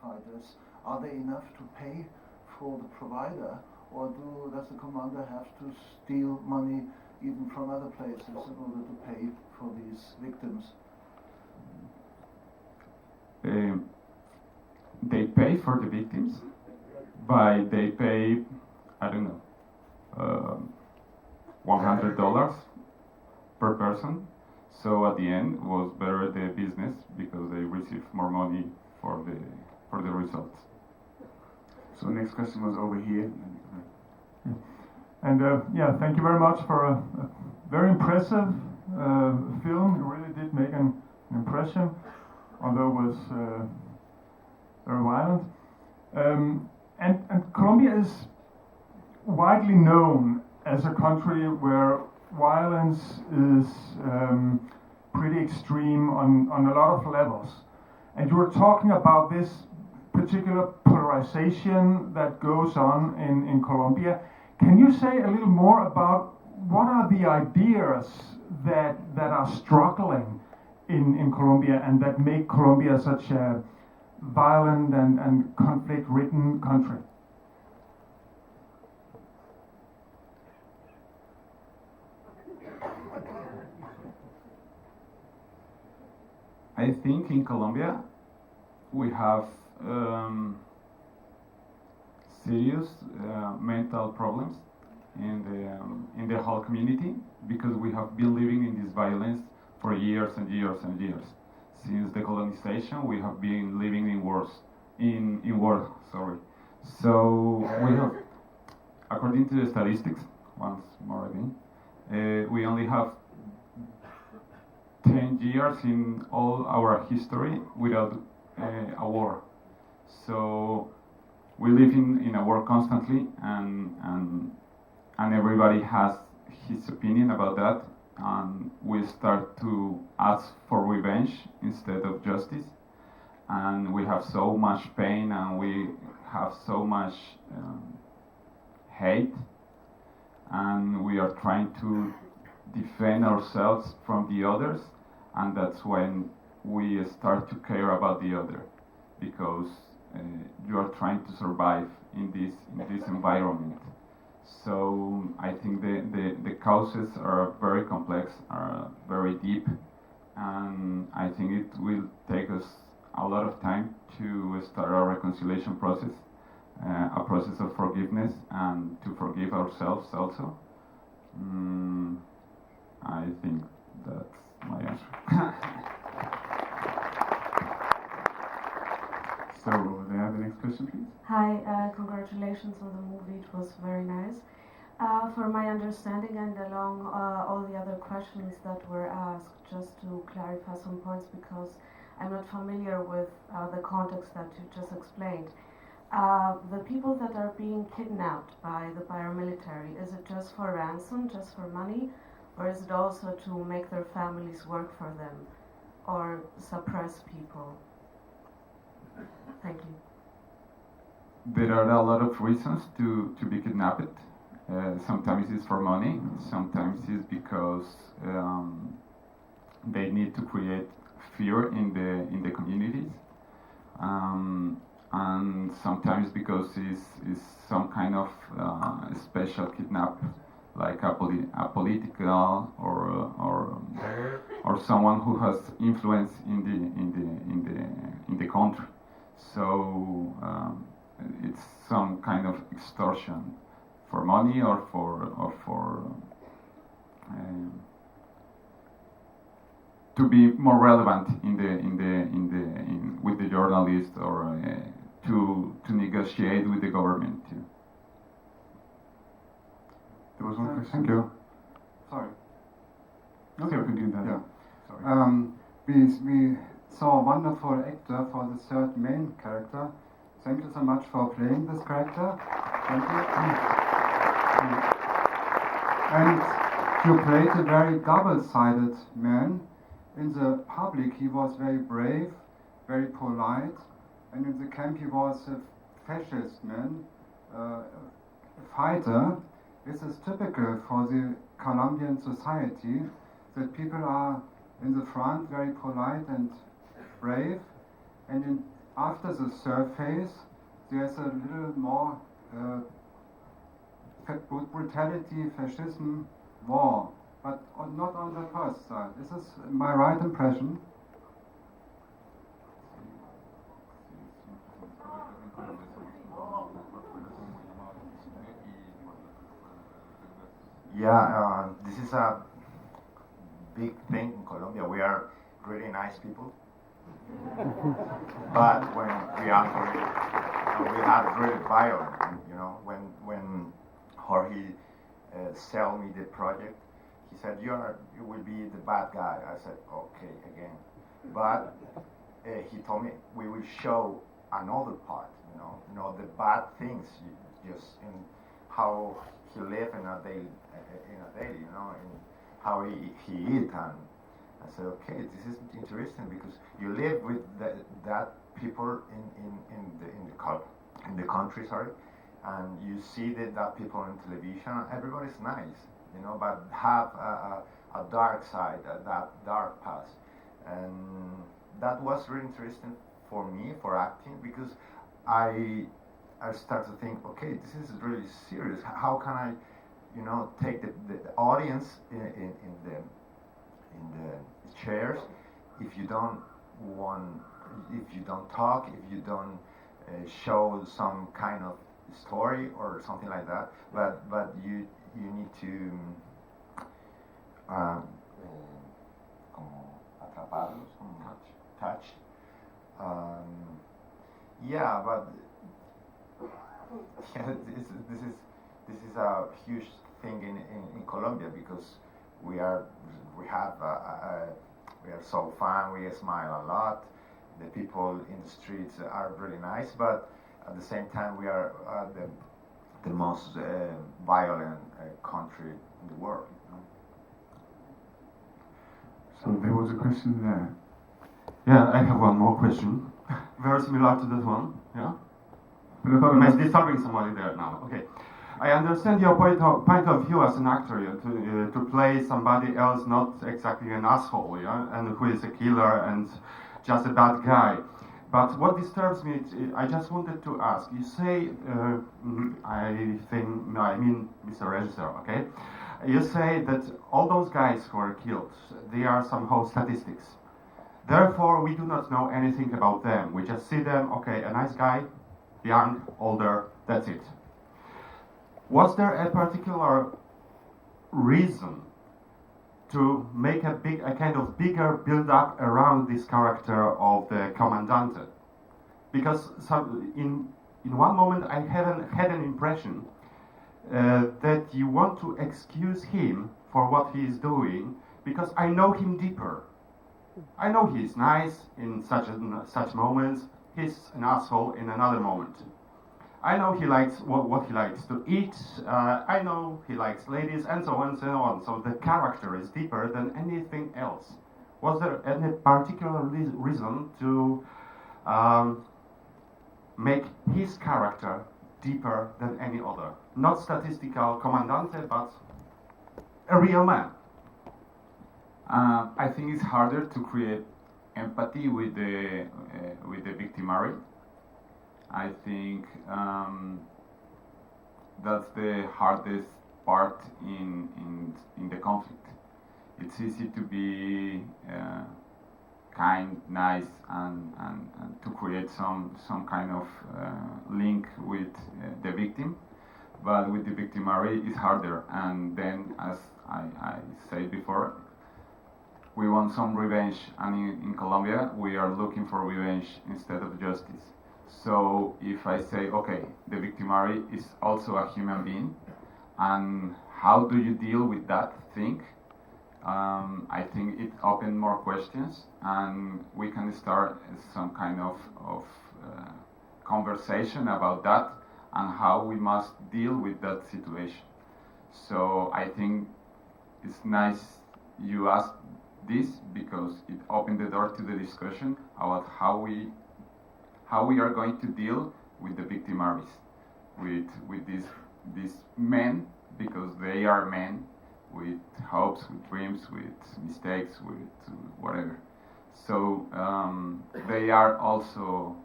fighters, are they enough to pay for the provider, or does the commander have to steal money even from other places in order to pay for these victims? They pay for the victims, but they pay, I don't know, $100 per person. So at the end was better the business because they receive more money for the results. So next question was over here. And thank you very much for a very impressive film. It really did make an impression, although it was very violent. And Colombia is widely known as a country where violence is pretty extreme on a lot of levels. And you were talking about this particular polarization that goes on in Colombia. Can you say a little more about what are the ideas that are struggling in Colombia and that make Colombia such a violent and conflict-ridden country? I think in Colombia we have serious mental problems in the whole community because we have been living in this violence for years and years and years. Since the colonization, we have been living in war. So we have, according to the statistics, once more again, we only have 10 years in all our history without a war. So we live in a war constantly, and everybody has his opinion about that, and we start to ask for revenge instead of justice, and we have so much pain and we have so much hate, and we are trying to defend ourselves from the others, and that's when we start to care about the other, because you are trying to survive in this environment. So I think the causes are very complex, are very deep, and I think it will take us a lot of time to start a reconciliation process, a process of forgiveness, and to forgive ourselves also. I think that's my answer. So, may I have the next question, please? Hi, congratulations on the movie. It was very nice. For my understanding and along all the other questions that were asked, just to clarify some points because I'm not familiar with the context that you just explained. The people that are being kidnapped by the paramilitary, is it just for ransom, just for money, or is it also to make their families work for them or suppress people? Thank you. There are a lot of reasons to be kidnapped. Sometimes it's for money, sometimes it's because they need to create fear in the communities, and sometimes because it's some kind of special kidnap, like a political or someone who has influence in the country. So it's some kind of extortion for money or for to be more relevant with the journalist or to negotiate with the government too. There was one question. Thank you. Sorry. Okay, we can do that. Yeah. Sorry. We saw a wonderful actor for the third main character. Thank you so much for playing this character. Thank you. And you played a very double-sided man. In the public he was very brave, very polite, and in the camp he was a fascist man, a fighter. This is typical for the Colombian society, that people are in the front very polite and brave, and after the surface, there's a little more brutality, fascism, war, but not on the first side. Is this my right impression? Yeah, this is a big thing in Colombia. We are really nice people. But when we are we have really violent, you know, when Jorge sell me the project, he said, you will be the bad guy. I said, okay, again. But he told me we will show another part, you know the bad things, just in how he live in a day, you know, and how he eat. And I said, okay, this is interesting because you live with that people in the country, sorry, and you see that people on television. Everybody's nice, you know, but have a dark side, that dark past, and that was really interesting for me for acting because I start to think, okay, this is really serious. How can I, you know, take the audience in the chairs if you don't talk, if you don't show some kind of story or something like that, but you need to como atraparlos, touch. Yeah, but yeah, this is a huge thing in Colombia because we are so fun. We smile a lot. The people in the streets are really nice, but at the same time we are the most violent country in the world. You know? So there was a question there. Yeah, I have one more question. Very similar to that one. Yeah. But I thought Am I it was- disturbing somebody there now? Okay. I understand your point of view as an actor, to play somebody else, not exactly an asshole, yeah, and who is a killer and just a bad guy. But what disturbs me, I just wanted to ask. You say, I mean, Mr. Regisseur, okay? You say that all those guys who are killed, they are somehow statistics. Therefore, we do not know anything about them. We just see them, okay, a nice guy, young, older, that's it. Was there a particular reason to make a kind of bigger build-up around this character of the Comandante? Because in one moment I had an impression that you want to excuse him for what he is doing because I know him deeper. I know he's nice in such moments. He's an asshole in another moment. I know he likes what he likes to eat. I know he likes ladies, and so on and so on. So the character is deeper than anything else. Was there any particular reason to make his character deeper than any other? Not statistical Comandante, but a real man. I think it's harder to create empathy with the victimary. I think that's the hardest part in the conflict. It's easy to be kind, nice, and to create some kind of link with the victim, but with the victimary it's harder. And then, as I said before, we want some revenge, and in Colombia we are looking for revenge instead of justice. So if I say, okay, the victimary is also a human being, and how do you deal with that thing? I think it opened more questions, and we can start some kind of conversation about that and how we must deal with that situation. So I think it's nice you asked this because it opened the door to the discussion about how we are going to deal with the victimaries, with these men, because they are men with hopes, with dreams, with mistakes, with whatever. So they are also